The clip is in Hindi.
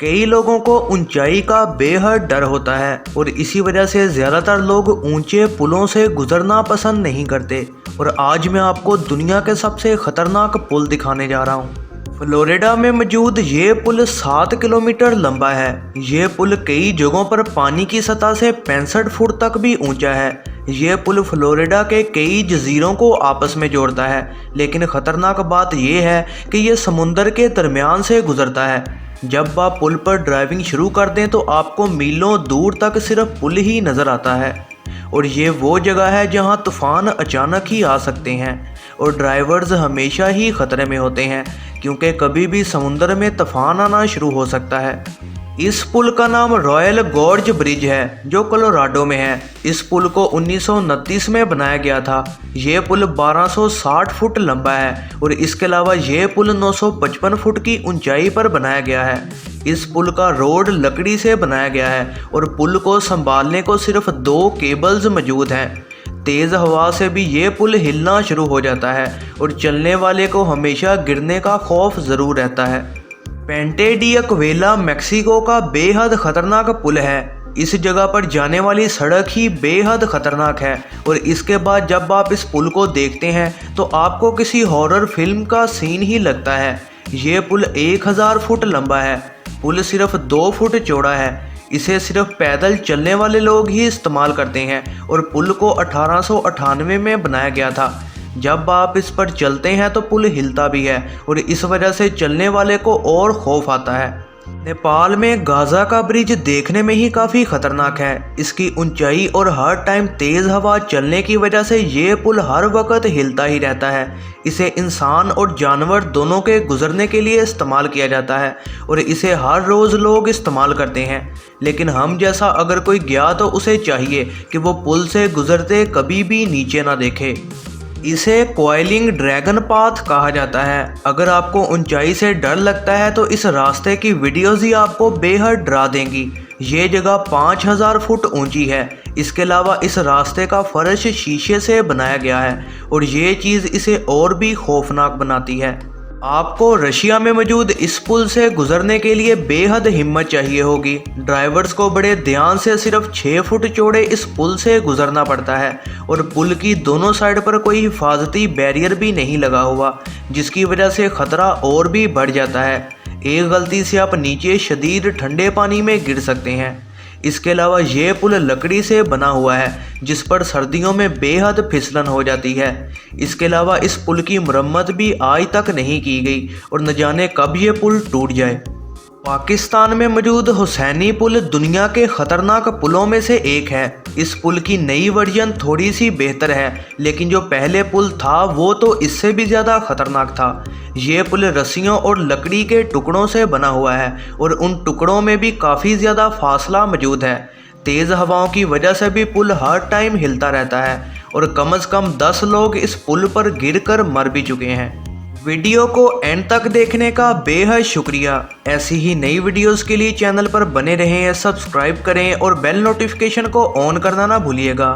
कई लोगों को ऊंचाई का बेहद डर होता है और इसी वजह से ज़्यादातर लोग ऊंचे पुलों से गुजरना पसंद नहीं करते। और आज मैं आपको दुनिया के सबसे खतरनाक पुल दिखाने जा रहा हूँ। फ्लोरिडा में मौजूद ये पुल 7 किलोमीटर लंबा है। ये पुल कई जगहों पर पानी की सतह से 65 फुट तक भी ऊंचा है। ये पुल फ्लोरिडा के कई जजीरों को आपस में जोड़ता है, लेकिन ख़तरनाक बात यह है कि यह समुंदर के दरमियान से गुजरता है। जब आप पुल पर ड्राइविंग शुरू कर दें तो आपको मीलों दूर तक सिर्फ पुल ही नज़र आता है। और ये वो जगह है जहां तूफ़ान अचानक ही आ सकते हैं और ड्राइवर्स हमेशा ही ख़तरे में होते हैं, क्योंकि कभी भी समुंदर में तूफ़ान आना शुरू हो सकता है। इस पुल का नाम रॉयल गॉर्ज ब्रिज है, जो कोलोराडो में है। इस पुल को 1929 में बनाया गया था। ये पुल 1260 फुट लंबा है और इसके अलावा ये पुल 955 फुट की ऊंचाई पर बनाया गया है। इस पुल का रोड लकड़ी से बनाया गया है और पुल को संभालने को सिर्फ 2 केबल्स मौजूद हैं। तेज़ हवा से भी ये पुल हिलना शुरू हो जाता है और चलने वाले को हमेशा गिरने का खौफ ज़रूर रहता है। पेंटे डी अक्वेला मेक्सिको का बेहद ख़तरनाक पुल है। इस जगह पर जाने वाली सड़क ही बेहद ख़तरनाक है और इसके बाद जब आप इस पुल को देखते हैं तो आपको किसी हॉरर फिल्म का सीन ही लगता है। ये पुल 1000 फुट लंबा है। पुल सिर्फ 2 फुट चौड़ा है। इसे सिर्फ पैदल चलने वाले लोग ही इस्तेमाल करते हैं और पुल को 1898 में बनाया गया था। जब आप इस पर चलते हैं तो पुल हिलता भी है और इस वजह से चलने वाले को और खौफ आता है। नेपाल में गाजा का ब्रिज देखने में ही काफ़ी ख़तरनाक है। इसकी ऊंचाई और हर टाइम तेज़ हवा चलने की वजह से ये पुल हर वक्त हिलता ही रहता है। इसे इंसान और जानवर दोनों के गुजरने के लिए इस्तेमाल किया जाता है और इसे हर रोज़ लोग इस्तेमाल करते हैं। लेकिन हम जैसा अगर कोई गया तो उसे चाहिए कि वो पुल से गुजरते कभी भी नीचे ना देखे। इसे कॉइलिंग ड्रैगन पाथ कहा जाता है। अगर आपको ऊंचाई से डर लगता है तो इस रास्ते की वीडियोज़ ही आपको बेहद डरा देंगी। ये जगह 5000 फुट ऊंची है। इसके अलावा इस रास्ते का फर्श शीशे से बनाया गया है और ये चीज़ इसे और भी खौफनाक बनाती है। आपको रशिया में मौजूद इस पुल से गुजरने के लिए बेहद हिम्मत चाहिए होगी। ड्राइवर्स को बड़े ध्यान से सिर्फ 6 फुट चौड़े इस पुल से गुजरना पड़ता है और पुल की दोनों साइड पर कोई हिफाजती बैरियर भी नहीं लगा हुआ, जिसकी वजह से ख़तरा और भी बढ़ जाता है। एक गलती से आप नीचे शदीद ठंडे पानी में गिर सकते हैं। इसके अलावा ये पुल लकड़ी से बना हुआ है, जिस पर सर्दियों में बेहद फिसलन हो जाती है। इसके अलावा इस पुल की मरम्मत भी आज तक नहीं की गई और न जाने कब ये पुल टूट जाए। पाकिस्तान में मौजूद हुसैनी पुल दुनिया के ख़तरनाक पुलों में से एक है। इस पुल की नई वर्जन थोड़ी सी बेहतर है, लेकिन जो पहले पुल था वो तो इससे भी ज़्यादा ख़तरनाक था। ये पुल रस्सियों और लकड़ी के टुकड़ों से बना हुआ है और उन टुकड़ों में भी काफ़ी ज़्यादा फासला मौजूद है। तेज़ हवाओं की वजह से भी पुल हर टाइम हिलता रहता है और कम से कम 10 लोग इस पुल पर गिरकर मर भी चुके हैं। वीडियो को एंड तक देखने का बेहद शुक्रिया। ऐसी ही नई वीडियोस के लिए चैनल पर बने रहें, सब्सक्राइब करें और बेल नोटिफिकेशन को ऑन करना ना भूलिएगा।